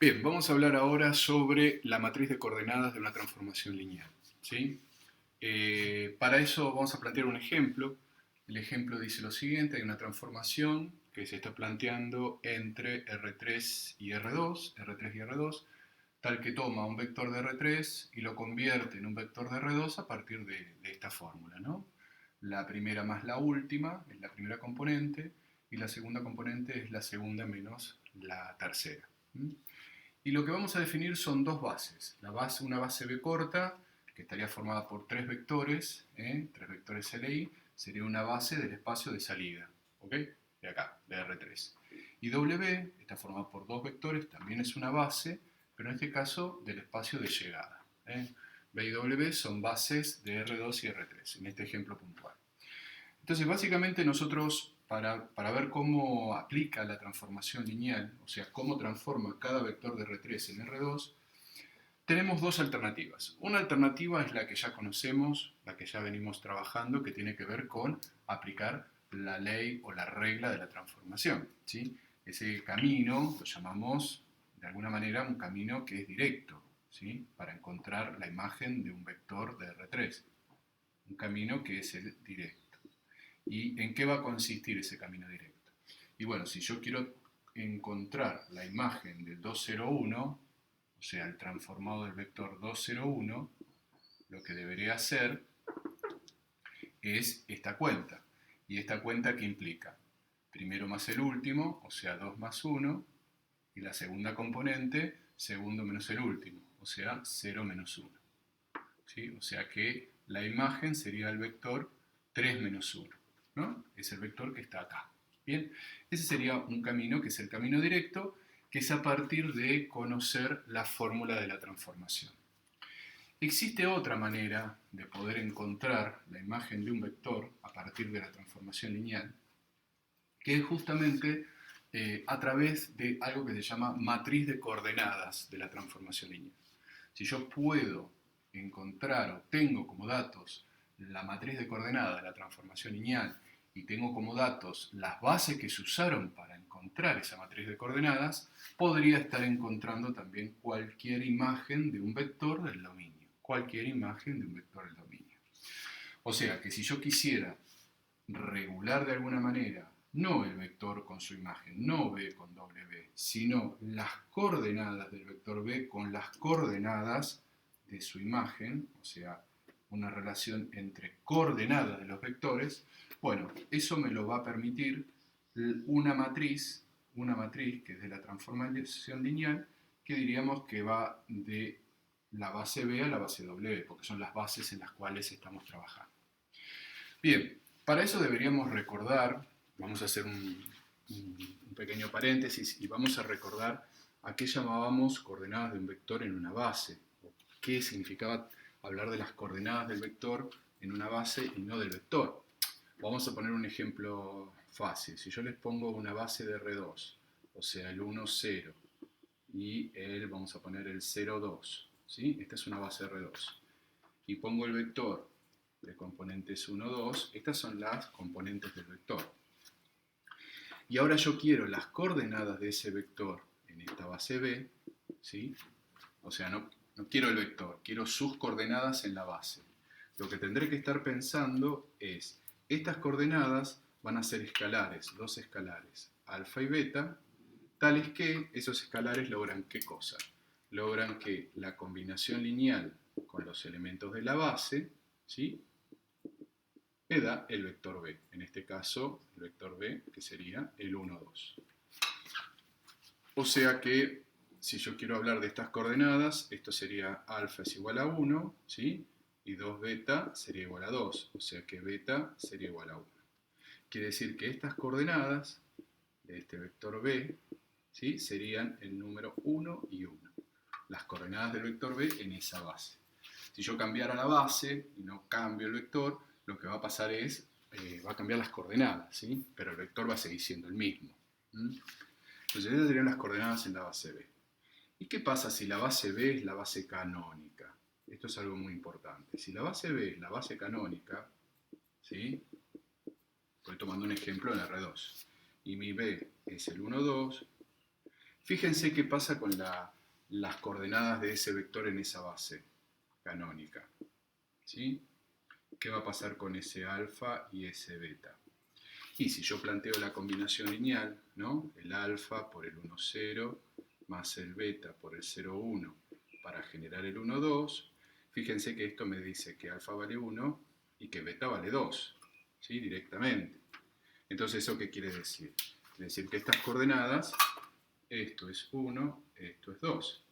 Bien, vamos a hablar ahora sobre la matriz de coordenadas de una transformación lineal, ¿sí? Para eso vamos a plantear un ejemplo. El ejemplo dice lo siguiente: hay una transformación que se está planteando entre R3 y R2, R3 y R2, tal que toma un vector de R3 y lo convierte en un vector de R2 a partir de esta fórmula, ¿no? La primera más la última es la primera componente y la segunda componente es la segunda menos la tercera. Y lo que vamos a definir son dos bases. Una base B corta, que estaría formada por tres vectores LI, sería una base del espacio de salida, ¿ok? De acá, de R3. Y W está formada por dos vectores, también es una base, pero en este caso del espacio de llegada. B y W son bases de R2 y R3, en este ejemplo puntual. Entonces, básicamente nosotros, para ver cómo aplica la transformación lineal, o sea, cómo transforma cada vector de R3 en R2, tenemos dos alternativas. Una alternativa es la que ya conocemos, la que ya venimos trabajando, que tiene que ver con aplicar la ley o la regla de la transformación, ¿sí? Ese camino lo llamamos, de alguna manera, un camino que es directo, ¿sí? Para encontrar la imagen de un vector de R3. Un camino que es el directo. ¿Y en qué va a consistir ese camino directo? Y bueno, si yo quiero encontrar la imagen del 201, o sea, el transformado del vector 201, lo que debería hacer es esta cuenta. ¿Y esta cuenta qué implica? Primero más el último, o sea, 2 más 1, y la segunda componente, segundo menos el último, o sea, 0 menos 1. ¿Sí? O sea que la imagen sería el vector 3 menos 1, ¿no? Es el vector que está acá. Bien, ese sería un camino que es el camino directo, que es a partir de conocer la fórmula de la transformación. Existe otra manera de poder encontrar la imagen de un vector a partir de la transformación lineal, que es justamente a través de algo que se llama matriz de coordenadas de la transformación lineal. Si yo puedo encontrar o tengo como datos la matriz de coordenadas de la transformación lineal y tengo como datos las bases que se usaron para encontrar esa matriz de coordenadas, podría estar encontrando también cualquier imagen de un vector del dominio. Cualquier imagen de un vector del dominio. O sea que si yo quisiera regular de alguna manera no el vector con su imagen, no B con W, sino las coordenadas del vector B con las coordenadas de su imagen, o sea, una relación entre coordenadas de los vectores, bueno, eso me lo va a permitir una matriz que es de la transformación lineal, que diríamos que va de la base B a la base W, porque son las bases en las cuales estamos trabajando. Bien, para eso deberíamos recordar, vamos a hacer un pequeño paréntesis y vamos a recordar a qué llamábamos coordenadas de un vector en una base, o qué significaba hablar de las coordenadas del vector en una base y no del vector. Vamos a poner un ejemplo fácil. Si yo les pongo una base de R2, o sea, el 1, 0, y vamos a poner el 0, 2, ¿sí? Esta es una base de R2. Y pongo el vector de componentes 1, 2, estas son las componentes del vector. Y ahora yo quiero las coordenadas de ese vector en esta base B, ¿sí? O sea, no quiero el vector, quiero sus coordenadas en la base. Lo que tendré que estar pensando es, estas coordenadas van a ser escalares, dos escalares, alfa y beta, tales que esos escalares logran ¿qué cosa? Logran que la combinación lineal con los elementos de la base, ¿sí?, me da el vector B. En este caso, el vector B, que sería el 1, 2. O sea que, si yo quiero hablar de estas coordenadas, esto sería alfa es igual a 1, ¿sí? Y 2 beta sería igual a 2. O sea que beta sería igual a 1. Quiere decir que estas coordenadas de este vector B, ¿sí?, serían el número 1 y 1. Las coordenadas del vector B en esa base. Si yo cambiara la base y no cambio el vector, lo que va a pasar es, va a cambiar las coordenadas, ¿sí? Pero el vector va a seguir siendo el mismo. Entonces esas serían las coordenadas en la base B. ¿Y qué pasa si la base B es la base canónica? Esto es algo muy importante. Si la base B es la base canónica, ¿sí?, estoy tomando un ejemplo en R2, y mi B es el 1, 2, Fíjense qué pasa con las coordenadas de ese vector en esa base canónica. ¿Sí? ¿Qué va a pasar con ese alfa y ese beta? Y si yo planteo la combinación lineal, ¿no? El alfa por el 1, 0 más el beta por el 0, 1 para generar el 1, 2, fíjense que esto me dice que alfa vale 1 y que beta vale 2, ¿sí? Directamente. Entonces, ¿eso qué quiere decir? Quiere decir que estas coordenadas, esto es 1, esto es 2.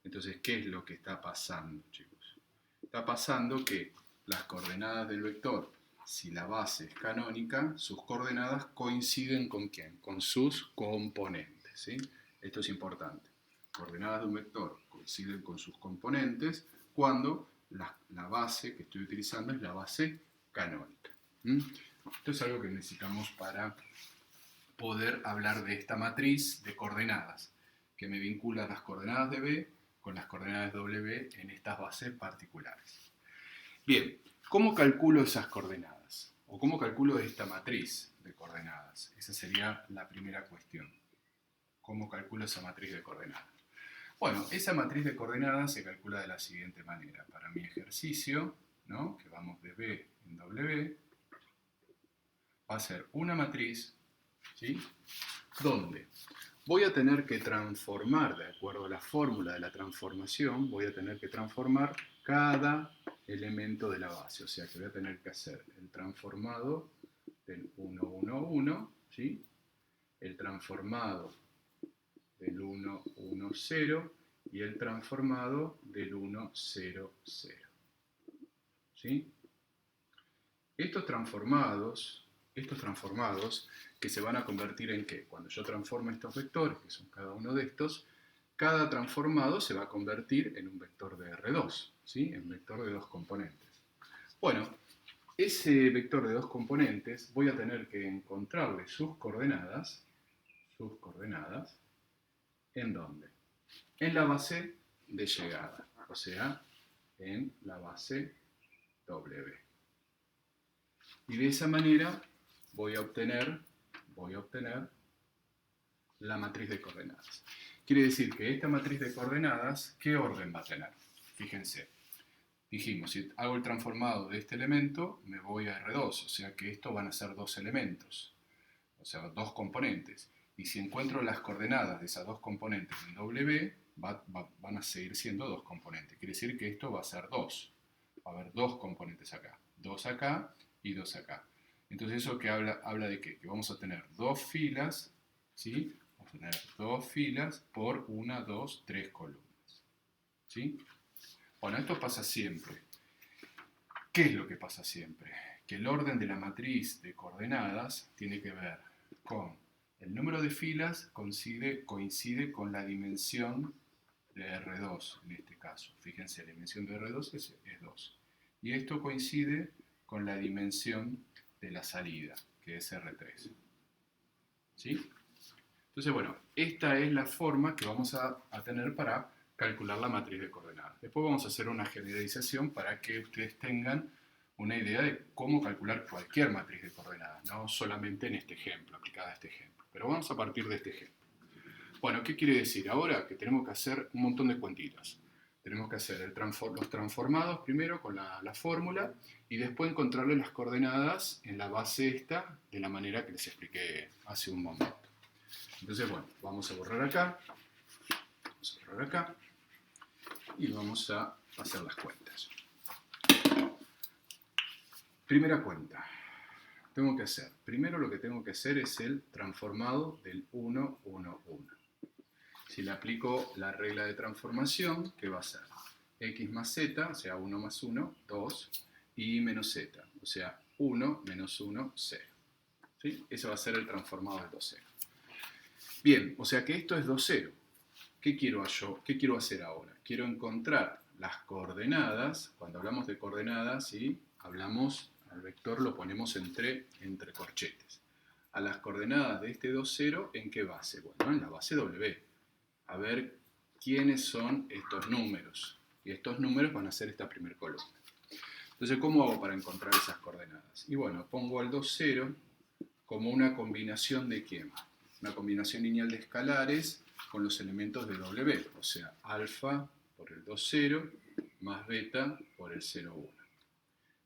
Entonces, ¿qué es lo que está pasando, chicos? Está pasando que las coordenadas del vector, si la base es canónica, sus coordenadas coinciden ¿con quién? Con sus componentes, ¿sí? Esto es importante. Coordenadas de un vector coinciden con sus componentes cuando la base que estoy utilizando es la base canónica. Esto es algo que necesitamos para poder hablar de esta matriz de coordenadas que me vincula las coordenadas de B con las coordenadas de W en estas bases particulares. Bien, ¿cómo calculo esas coordenadas? ¿O cómo calculo esta matriz de coordenadas? Esa sería la primera cuestión. ¿Cómo calculo esa matriz de coordenadas? Bueno, esa matriz de coordenadas se calcula de la siguiente manera. Para mi ejercicio, ¿no? Que vamos de B en W, va a ser una matriz, ¿sí? Donde voy a tener que transformar, de acuerdo a la fórmula de la transformación, voy a tener que transformar cada elemento de la base. O sea que voy a tener que hacer el transformado del 1, 1, 1, ¿sí? El transformado del 1, 1, 0 y el transformado del 1, 0, 0. ¿Sí? Estos transformados que se van a convertir en ¿qué? Cuando yo transformo estos vectores, que son cada uno de estos, cada transformado se va a convertir en un vector de R2, ¿sí? En vector de dos componentes. Bueno, ese vector de dos componentes voy a tener que encontrarle sus coordenadas, ¿en dónde? En la base de llegada, o sea, en la base W. Y de esa manera voy a obtener la matriz de coordenadas. Quiere decir que esta matriz de coordenadas, ¿qué orden va a tener? Fíjense, dijimos, si hago el transformado de este elemento, me voy a R2, o sea que esto van a ser dos elementos, o sea, dos componentes. Y si encuentro las coordenadas de esas dos componentes en W, van a seguir siendo dos componentes. Quiere decir que esto va a ser 2. Va a haber dos componentes acá. 2 acá y 2 acá. Entonces eso que habla de qué? Que vamos a tener dos filas, ¿sí? Vamos a tener dos filas por 1, 2, 3 columnas. ¿Sí? Bueno, esto pasa siempre. ¿Qué es lo que pasa siempre? Que el orden de la matriz de coordenadas tiene que ver con el número de filas coincide con la dimensión de R2 en este caso. Fíjense, la dimensión de R2 es 2. Y esto coincide con la dimensión de la salida, que es R3. ¿Sí? Entonces, bueno, esta es la forma que vamos a tener para calcular la matriz de coordenadas. Después vamos a hacer una generalización para que ustedes tengan una idea de cómo calcular cualquier matriz de coordenadas, no solamente en este ejemplo, aplicada a este ejemplo. Pero vamos a partir de este ejemplo. Bueno, ¿qué quiere decir? Ahora que tenemos que hacer un montón de cuentitas. Tenemos que hacer los transformados primero con la fórmula y después encontrarle las coordenadas en la base esta de la manera que les expliqué hace un momento. Entonces, bueno, vamos a borrar acá y vamos a hacer las cuentas. Primera cuenta. Primero lo que tengo que hacer es el transformado del 1, 1, 1. Si le aplico la regla de transformación, ¿qué va a ser? X más z, o sea, 1 más 1, 2, y menos z, o sea, 1 menos 1, 0. ¿Sí? Ese va a ser el transformado del 2, 0. Bien, o sea que esto es 2, 0. ¿Qué quiero hacer ahora? Quiero encontrar las coordenadas. Cuando hablamos de coordenadas, ¿sí? Hablamos, al vector lo ponemos entre corchetes. A las coordenadas de este 2, 0, ¿en qué base? Bueno, en la base W. A ver quiénes son estos números. Y estos números van a ser esta primera columna. Entonces, ¿cómo hago para encontrar esas coordenadas? Y bueno, pongo al 2, 0 como una combinación de ¿qué? Una combinación lineal de escalares con los elementos de W, o sea, alfa por el 2, 0 más beta por el 0, 1.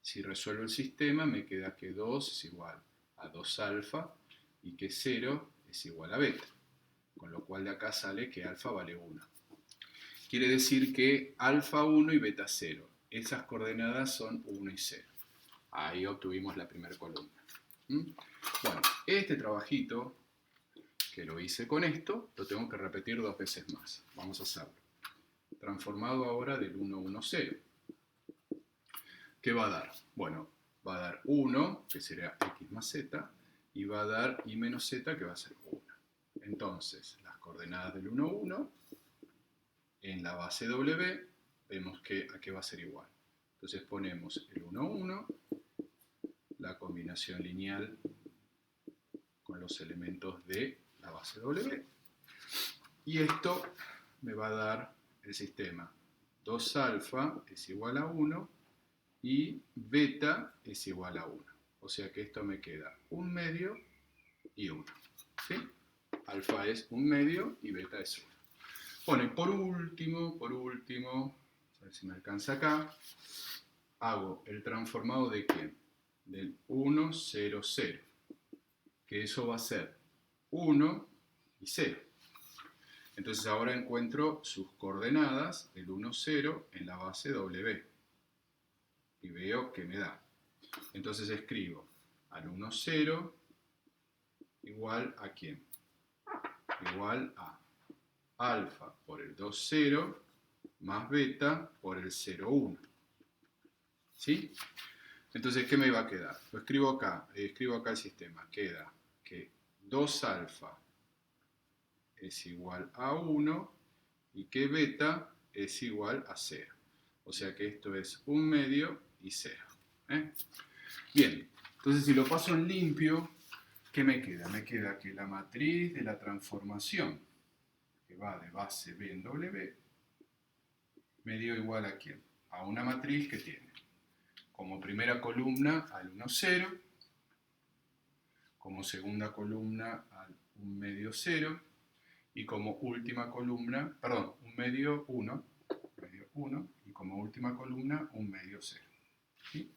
Si resuelvo el sistema me queda que 2 es igual a 2 alfa y que 0 es igual a beta, con lo cual de acá sale que alfa vale 1. Quiere decir que alfa 1 y beta 0, esas coordenadas son 1 y 0. Ahí obtuvimos la primera columna. Bueno, este trabajito que lo hice con esto, lo tengo que repetir 2 veces más. Vamos a hacerlo. Transformado ahora del 1, 1, 0. ¿Qué va a dar? Bueno, va a dar 1, que sería x más z, y va a dar y menos z, que va a ser 1. Entonces, las coordenadas del 1, 1, en la base W, vemos que a qué va a ser igual. Entonces ponemos el 1, 1, la combinación lineal con los elementos de la base W, y esto me va a dar el sistema 2 alfa es igual a 1 y beta es igual a 1. O sea que esto me queda 1 medio y 1. ¿Sí? Alfa es 1 medio y beta es 1. Bueno, y por último, a ver si me alcanza acá, hago el transformado de ¿quién? Del 1, 0, 0. Que eso va a ser 1 y 0. Entonces ahora encuentro sus coordenadas, el 1, 0, en la base W. Y veo que me da. Entonces escribo al 1, 0 igual a ¿quién? Igual a alfa por el 2, 0 más beta por el 0, 1. ¿Sí? Entonces, ¿qué me va a quedar? Lo escribo acá el sistema. Queda que 2 alfa es igual a 1 y que beta es igual a 0. O sea que esto es 1 medio y 0. Bien, entonces si lo paso en limpio, ¿qué me queda? Me queda que la matriz de la transformación, que va de base B en W, me dio igual a ¿quién? A una matriz que tiene como primera columna al 1, 0, como segunda columna al 1 medio 0, y como última columna, perdón, 1 medio 1, y como última columna 1 medio 0. ¿Sí?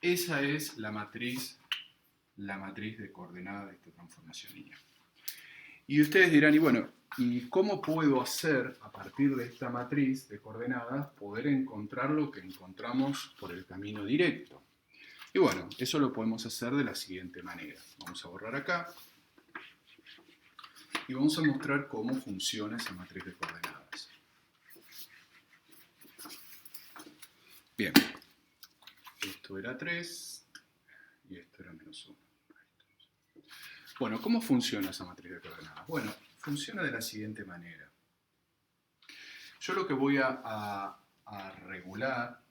Esa es la matriz de coordenadas de esta transformación lineal. Y ustedes dirán, y bueno, ¿y cómo puedo hacer, a partir de esta matriz de coordenadas, poder encontrar lo que encontramos por el camino directo? Y bueno, eso lo podemos hacer de la siguiente manera. Vamos a borrar acá. Y vamos a mostrar cómo funciona esa matriz de coordenadas. Bien. Esto era 3 y esto era menos 1. Bueno, ¿cómo funciona esa matriz de coordenadas? Bueno, funciona de la siguiente manera. Yo lo que voy a regular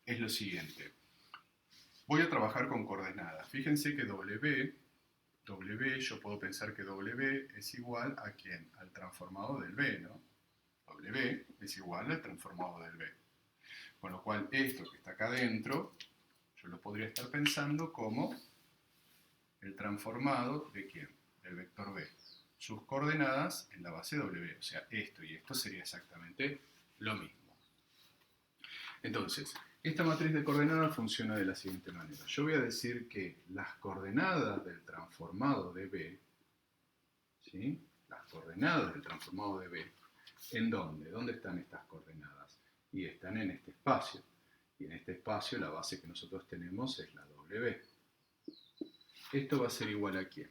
es lo siguiente. Voy a trabajar con coordenadas. Fíjense que W, yo puedo pensar que W es igual a ¿quién? Al transformado del B, ¿no? W es igual al transformado del B. Con lo cual, esto que está acá adentro, yo lo podría estar pensando como el transformado de ¿quién? Del vector B. Sus coordenadas en la base W. O sea, esto y esto sería exactamente lo mismo. Entonces, esta matriz de coordenadas funciona de la siguiente manera. Yo voy a decir que las coordenadas del transformado de B, ¿sí? Las coordenadas del transformado de B, ¿en dónde? ¿Dónde están estas coordenadas? Y están en este espacio. Y en este espacio la base que nosotros tenemos es la W. ¿Esto va a ser igual a quién?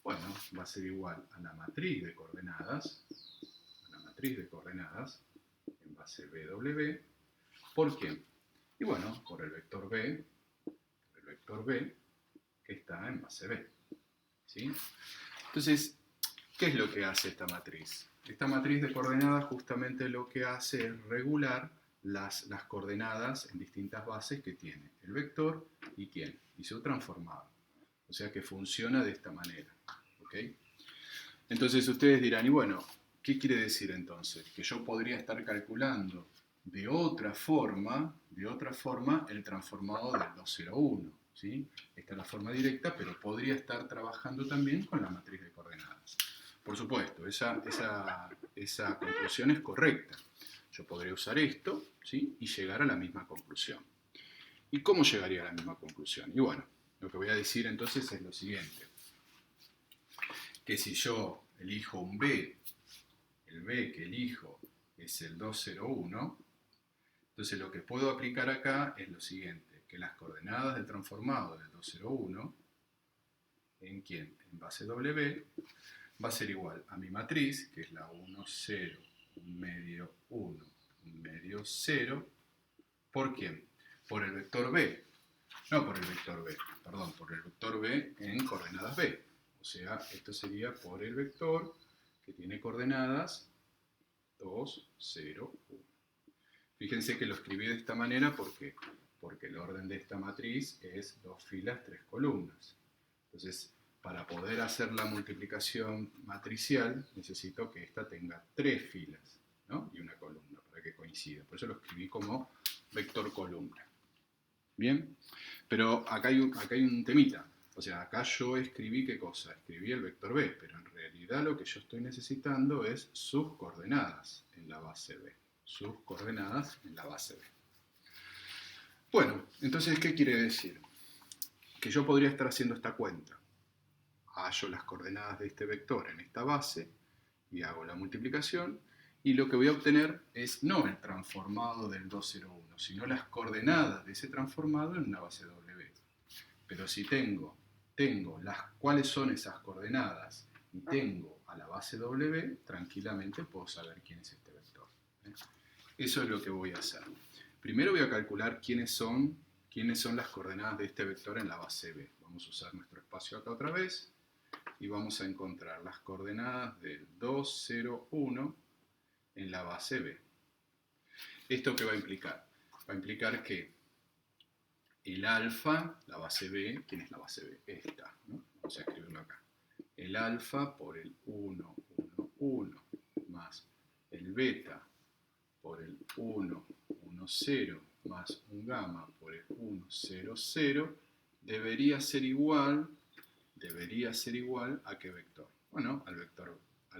Bueno, va a ser igual a la matriz de coordenadas, en base BW. ¿Por quién? Y bueno, por el vector B, que está en base B. ¿Sí? Entonces, ¿qué es lo que hace esta matriz? Esta matriz de coordenadas justamente lo que hace es regular las coordenadas en distintas bases que tiene el vector y ¿quién? Y su transformado. O sea que funciona de esta manera. ¿Ok? Entonces ustedes dirán, y bueno, ¿qué quiere decir entonces? Que yo podría estar calculando de otra forma el transformado del 201. ¿Sí? Esta es la forma directa, pero podría estar trabajando también con la matriz de coordenadas. por supuesto, esa conclusión es correcta. Yo podría usar esto, ¿sí? Y llegar a la misma conclusión. ¿Y cómo llegaría a la misma conclusión? Y bueno, lo que voy a decir entonces es lo siguiente. Que si yo elijo un B, el B que elijo es el 201, entonces lo que puedo aplicar acá es lo siguiente, que las coordenadas del transformado del 201, ¿en quién? En base W, va a ser igual a mi matriz, que es la 1, 0, 1 medio 1, 1 medio 0, ¿por quién? Por el vector B, no por el vector B, perdón, por el vector B en coordenadas B. O sea, esto sería por el vector que tiene coordenadas 2, 0, 1. Fíjense que lo escribí de esta manera porque el orden de esta matriz es 2 filas, 3 columnas. Entonces, para poder hacer la multiplicación matricial, necesito que esta tenga 3 filas, ¿no? Y una columna para que coincida. Por eso lo escribí como vector columna. ¿Bien? Pero acá hay un temita. O sea, acá yo escribí ¿qué cosa? Escribí el vector B, pero en realidad lo que yo estoy necesitando es sus coordenadas en la base B. Sus coordenadas en la base B. Bueno, entonces, ¿qué quiere decir? Que yo podría estar haciendo esta cuenta. Hallo las coordenadas de este vector en esta base y hago la multiplicación, y lo que voy a obtener es no el transformado del 201, sino las coordenadas de ese transformado en una base W. Pero si tengo cuáles son esas coordenadas y tengo a la base W, tranquilamente puedo saber quién es este vector. Eso es lo que voy a hacer. Primero voy a calcular quiénes son las coordenadas de este vector en la base B. Vamos a usar nuestro espacio acá otra vez y vamos a encontrar las coordenadas del 2, 0, 1 en la base B. ¿Esto qué va a implicar? Va a implicar que el alfa, la base B, ¿quién es la base B? Esta, ¿no? Vamos a escribirlo acá. El alfa por el 1, 1, 1, más el beta por el 1, 1, 0, más un gamma por el 1, 0, 0, debería ser igual a qué vector. Bueno, al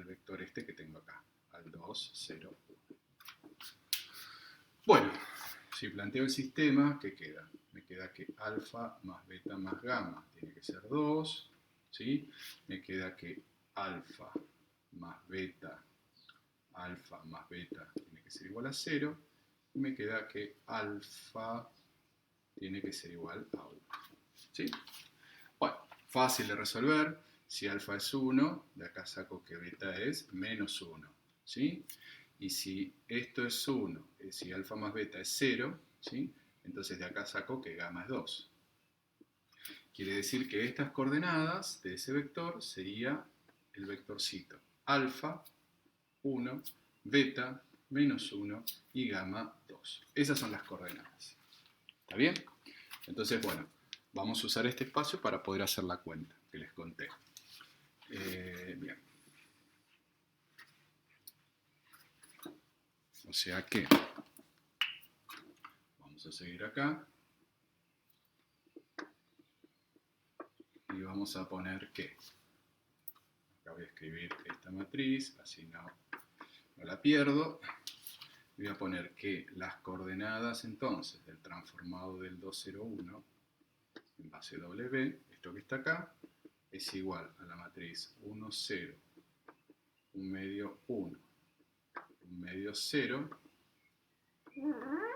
vector este que tengo acá, al 2, 0, 1. Bueno, si planteo el sistema, ¿qué queda? Me queda que alfa más beta más gamma tiene que ser 2, ¿sí? Me queda que alfa más beta tiene que ser igual a 0, y me queda que alfa tiene que ser igual a 1, ¿sí? Bueno, fácil de resolver. Si alfa es 1, de acá saco que beta es menos 1, ¿sí? Y si esto es 1, si alfa más beta es 0, ¿sí? Entonces de acá saco que gamma es 2. Quiere decir que estas coordenadas de ese vector sería el vectorcito alfa, 1, beta, menos 1 y gamma 2. Esas son las coordenadas. ¿Está bien? Entonces, bueno, vamos a usar este espacio para poder hacer la cuenta que les conté. Bien. O sea que vamos a seguir acá y vamos a poner que acá voy a escribir esta matriz, así no la pierdo. Voy a poner que las coordenadas entonces del transformado del 201 en base W, esto que está acá, es igual a la matriz 1, 0, 1 medio 1, 1 medio 0,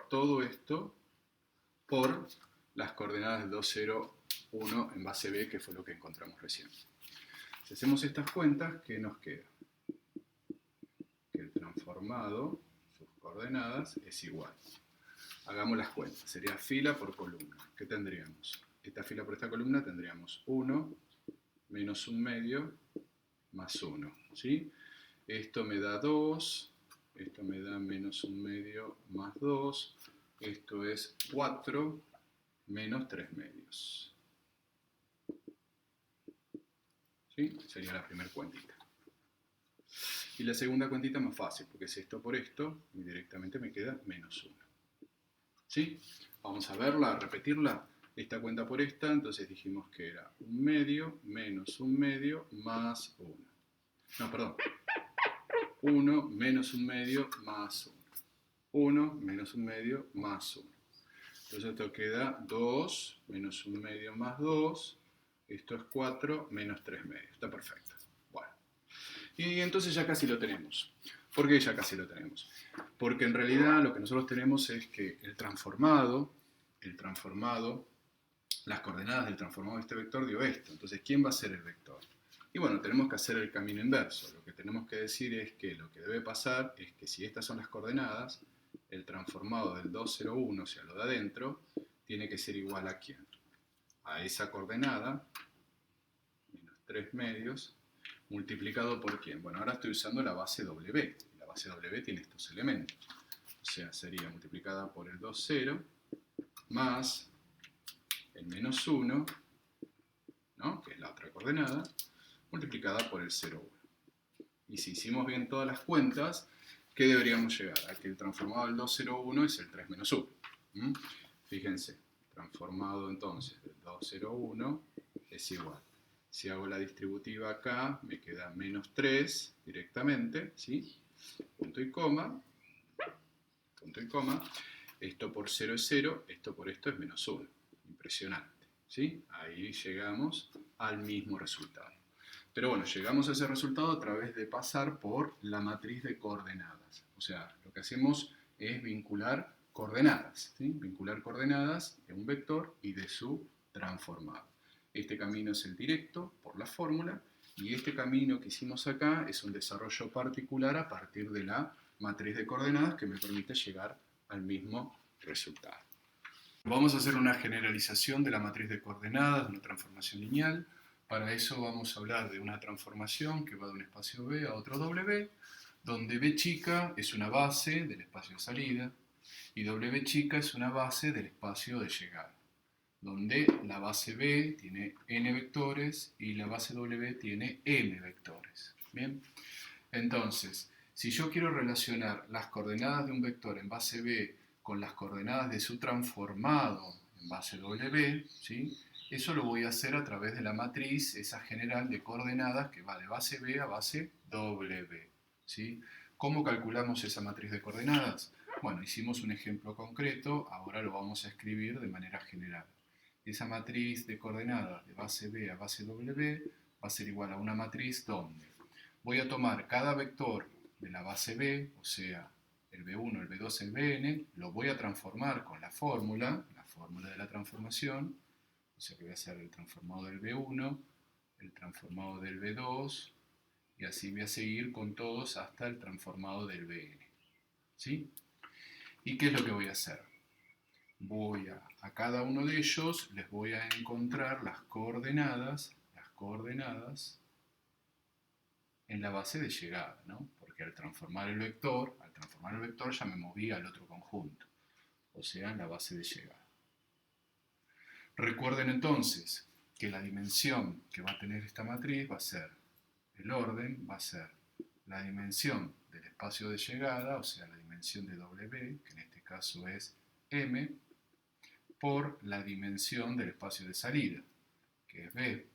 todo esto por las coordenadas del 2, 0, 1 en base B, que fue lo que encontramos recién. Si hacemos estas cuentas, ¿qué nos queda? Que el transformado, sus coordenadas, es igual. Hagamos las cuentas, sería fila por columna. ¿Qué tendríamos? Esta fila por esta columna tendríamos 1 menos 1 medio más 1, ¿sí? Esto me da 2, esto me da menos 1 medio más 2, esto es 4 menos 3 medios. ¿Sí? Sería la primera cuentita. Y la segunda cuentita más fácil, porque es esto por esto, y directamente me queda menos 1. ¿Sí? Vamos a verla, a repetirla. Esta cuenta por esta, entonces dijimos que era 1 medio menos 1 medio más 1. No, perdón. 1 menos 1/2 más 1. 1 menos 1/2 más 1. Entonces esto queda 2 menos 1/2 más 2. Esto es 4 menos 3/2. Está perfecto. Bueno. Y entonces ya casi lo tenemos. ¿Por qué ya casi lo tenemos? Porque en realidad lo que nosotros tenemos es que el transformado, las coordenadas del transformado de este vector dio esto. Entonces, ¿quién va a ser el vector? Y bueno, tenemos que hacer el camino inverso. Lo que tenemos que decir es que lo que debe pasar es que si estas son las coordenadas, el transformado del 2, 0, 1, o sea, lo de adentro, tiene que ser igual a ¿quién? A esa coordenada, menos 3/2, multiplicado por ¿quién? Bueno, ahora estoy usando la base W. La base W tiene estos elementos. O sea, sería multiplicada por el 2, 0, más el menos 1, ¿no? Que es la otra coordenada, multiplicada por el 0, 1. Y si hicimos bien todas las cuentas, ¿qué deberíamos llegar? A que el transformado del 2, 0, 1 es el 3 menos 1. Fíjense, transformado entonces del 2, 0, 1 es igual. Si hago la distributiva acá, me queda menos 3 directamente, ¿sí? Punto y coma. Punto y coma. Esto por 0 es 0, esto por esto es menos 1. Impresionante, ¿sí? Ahí llegamos al mismo resultado. Pero bueno, llegamos a ese resultado a través de pasar por la matriz de coordenadas. O sea, lo que hacemos es vincular coordenadas, ¿sí? Vincular coordenadas de un vector y de su transformado. Este camino es el directo por la fórmula y este camino que hicimos acá es un desarrollo particular a partir de la matriz de coordenadas que me permite llegar al mismo resultado. Vamos a hacer una generalización de la matriz de coordenadas de una transformación lineal. Para eso vamos a hablar de una transformación que va de un espacio B a otro W, donde B chica es una base del espacio de salida y W chica es una base del espacio de llegada, donde la base B tiene n vectores y la base W tiene m vectores. Bien, entonces, si yo quiero relacionar las coordenadas de un vector en base B con las coordenadas de su transformado en base W, ¿sí? Eso lo voy a hacer a través de la matriz, esa general de coordenadas que va de base B a base W, ¿sí? ¿Cómo calculamos esa matriz de coordenadas? Bueno, hicimos un ejemplo concreto, ahora lo vamos a escribir de manera general. Esa matriz de coordenadas de base B a base W va a ser igual a una matriz donde voy a tomar cada vector de la base B, o sea, el B1, el B2, el Bn, lo voy a transformar con la fórmula de la transformación, o sea que voy a hacer el transformado del B1, el transformado del B2, y así voy a seguir con todos hasta el transformado del Bn. ¿Sí? ¿Y qué es lo que voy a hacer? Voy a cada uno de ellos les voy a encontrar las coordenadas en la base de llegada, ¿no? Porque al transformar el vector ya me moví al otro conjunto, o sea, en la base de llegada. Recuerden entonces que la dimensión que va a tener esta matriz va a ser, el orden va a ser la dimensión del espacio de llegada, o sea, la dimensión de W, que en este caso es M, por la dimensión del espacio de salida, que es B,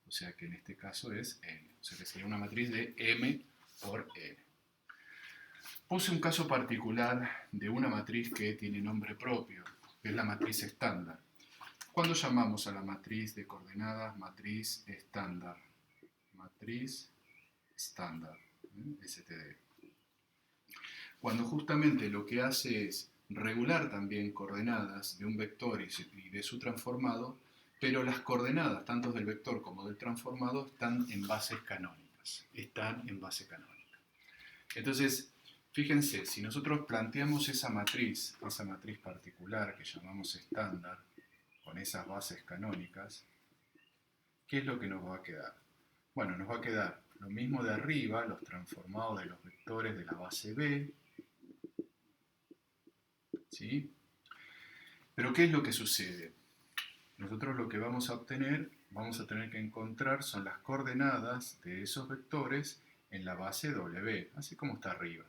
o sea que en este caso es N, o sea que sería una matriz de M por N. Puse un caso particular de una matriz que tiene nombre propio, que es la matriz estándar. ¿Cuándo llamamos a la matriz de coordenadas matriz estándar? Matriz estándar, STD. Cuando justamente lo que hace es regular también coordenadas de un vector y de su transformado, pero las coordenadas, tanto del vector como del transformado, están en bases canónicas. Entonces, fíjense, si nosotros planteamos esa matriz particular que llamamos estándar, con esas bases canónicas, ¿qué es lo que nos va a quedar? Bueno, nos va a quedar lo mismo de arriba, los transformados de los vectores de la base B, ¿sí? Pero ¿qué es lo que sucede? Nosotros lo que vamos a obtener, vamos a tener que encontrar son las coordenadas de esos vectores en la base W, así como está arriba.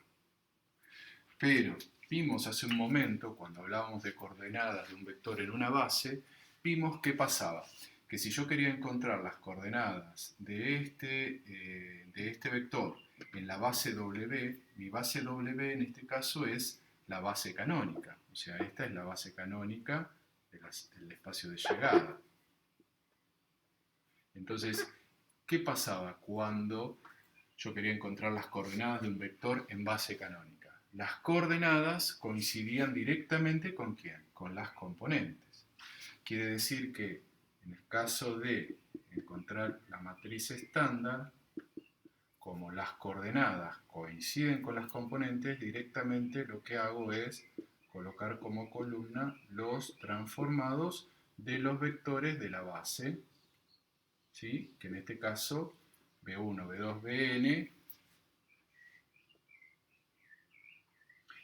Pero vimos hace un momento, cuando hablábamos de coordenadas de un vector en una base, vimos qué pasaba. que si yo quería encontrar las coordenadas de este vector en la base W, mi base W en este caso es la base canónica. O sea, esta es la base canónica del espacio de llegada. Entonces, ¿qué pasaba cuando yo quería encontrar las coordenadas de un vector en base canónica? Las coordenadas coincidían directamente ¿con quién? Con las componentes. Quiere decir que en el caso de encontrar la matriz estándar, como las coordenadas coinciden con las componentes, directamente lo que hago es colocar como columna los transformados de los vectores de la base, ¿sí? Que en este caso B1, B2, Bn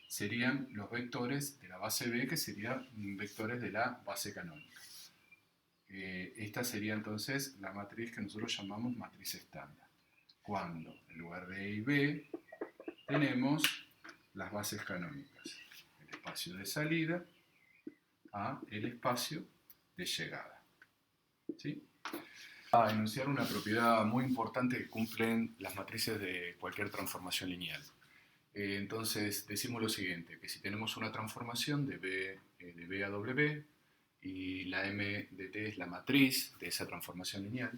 serían los vectores de la base B, que serían vectores de la base canónica. Esta sería entonces la matriz que nosotros llamamos matriz estándar, cuando en lugar de E y B tenemos las bases canónicas, el espacio de salida a el espacio de llegada. ¿Sí? A enunciar una propiedad muy importante que cumplen las matrices de cualquier transformación lineal. Entonces decimos lo siguiente, que si tenemos una transformación de B a W y la M de T es la matriz de esa transformación lineal,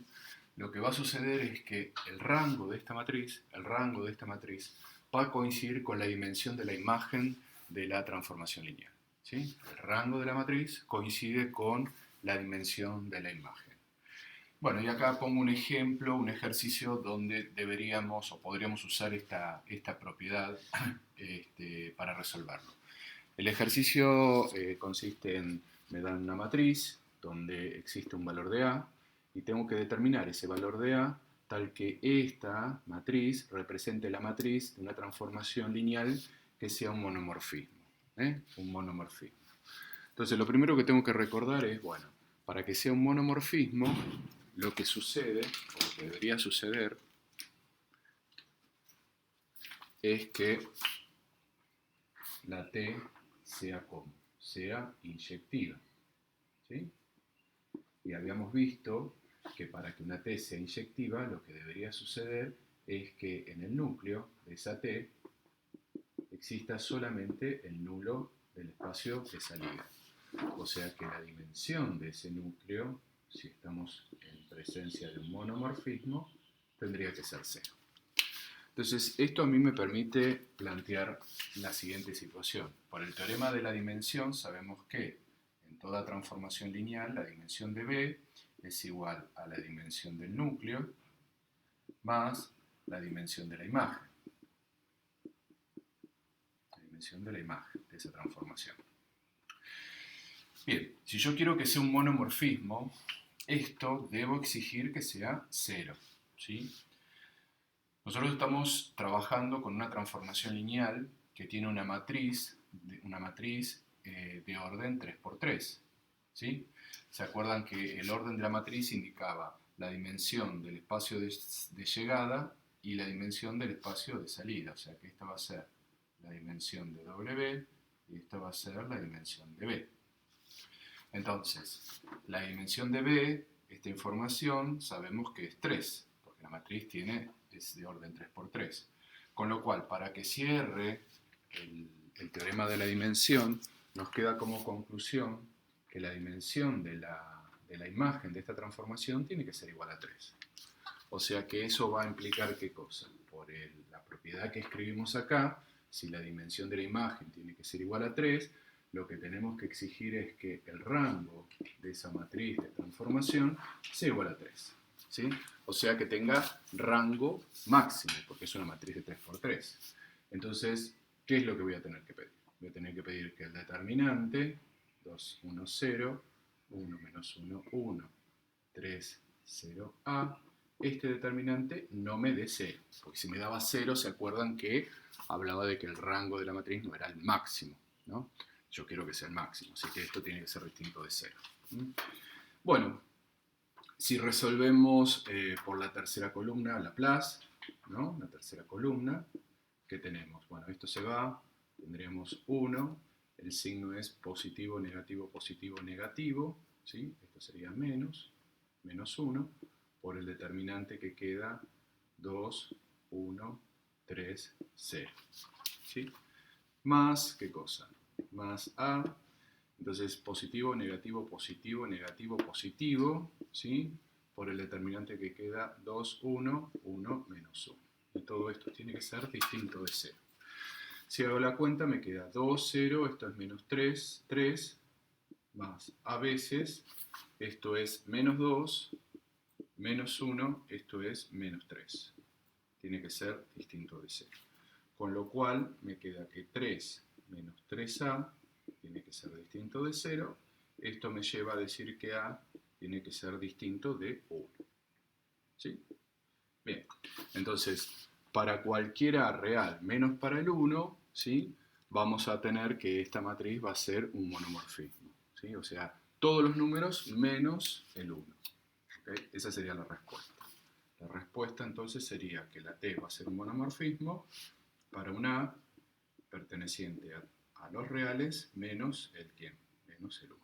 lo que va a suceder es que el rango de esta matriz va a coincidir con la dimensión de la imagen de la transformación lineal. ¿Sí? El rango de la matriz coincide con la dimensión de la imagen. Bueno, y acá pongo un ejemplo, un ejercicio donde deberíamos o podríamos usar esta propiedad para resolverlo. El ejercicio consiste en, me dan una matriz donde existe un valor de A y tengo que determinar ese valor de A tal que esta matriz represente la matriz de una transformación lineal que sea un monomorfismo. Un monomorfismo. Entonces lo primero que tengo que recordar es, bueno, para que sea un monomorfismo, lo que sucede, o lo que debería suceder, es que la T sea como, sea inyectiva. ¿Sí? Y habíamos visto que para que una T sea inyectiva, lo que debería suceder es que en el núcleo de esa T exista solamente el nulo del espacio de salida. O sea que la dimensión de ese núcleo, si estamos en presencia de un monomorfismo, tendría que ser 0. Entonces, esto a mí me permite plantear la siguiente situación. Por el teorema de la dimensión sabemos que en toda transformación lineal la dimensión de B es igual a la dimensión del núcleo más la dimensión de la imagen. La dimensión de la imagen de esa transformación. Bien, si yo quiero que sea un monomorfismo, esto debo exigir que sea 0. ¿Sí? Nosotros estamos trabajando con una transformación lineal que tiene una matriz de orden 3×3. ¿Sí? ¿Se acuerdan que el orden de la matriz indicaba la dimensión del espacio de llegada y la dimensión del espacio de salida? O sea que esta va a ser la dimensión de W y esta va a ser la dimensión de B. Entonces, la dimensión de B, esta información, sabemos que es 3, porque la matriz es de orden 3×3. Con lo cual, para que cierre el teorema de la dimensión, nos queda como conclusión que la dimensión de la imagen de esta transformación tiene que ser igual a 3. O sea que eso va a implicar ¿qué cosa? Por la propiedad que escribimos acá, si la dimensión de la imagen tiene que ser igual a 3, lo que tenemos que exigir es que el rango de esa matriz de transformación sea igual a 3. ¿Sí? O sea que tenga rango máximo, porque es una matriz de 3×3. Entonces, ¿qué es lo que voy a tener que pedir? Voy a tener que pedir que el determinante 2, 1, 0, 1, menos 1, 1, 3, 0, A, este determinante no me dé 0, porque si me daba 0, ¿se acuerdan que hablaba de que el rango de la matriz no era el máximo? ¿No? Yo quiero que sea el máximo, así que esto tiene que ser distinto de 0. Bueno, si resolvemos por la tercera columna, Laplace, ¿no? La tercera columna, ¿qué tenemos? Bueno, esto se va, tendríamos 1, el signo es positivo, negativo, positivo, negativo, ¿sí? Esto sería menos, menos 1 por el determinante que queda 2, 1, 3, 0. ¿Sí? Más, ¿qué cosa? Más A, entonces positivo, negativo, positivo, negativo, positivo, ¿sí? Por el determinante que queda 2, 1, 1, menos 1. Y todo esto tiene que ser distinto de 0. Si hago la cuenta me queda 2, 0, esto es menos 3, 3, más a veces, esto es menos 2, menos 1, esto es menos 3. Tiene que ser distinto de 0. Con lo cual me queda que 3 menos 3A tiene que ser distinto de 0. Esto me lleva a decir que A tiene que ser distinto de 1. ¿Sí? Bien, entonces, para cualquier A real menos para el 1, ¿sí? Vamos a tener que esta matriz va a ser un monomorfismo. ¿Sí? O sea, todos los números menos el 1. ¿Okay? Esa sería la respuesta. La respuesta entonces sería que la T va a ser un monomorfismo para un A perteneciente a los reales menos el tiempo, menos el 1.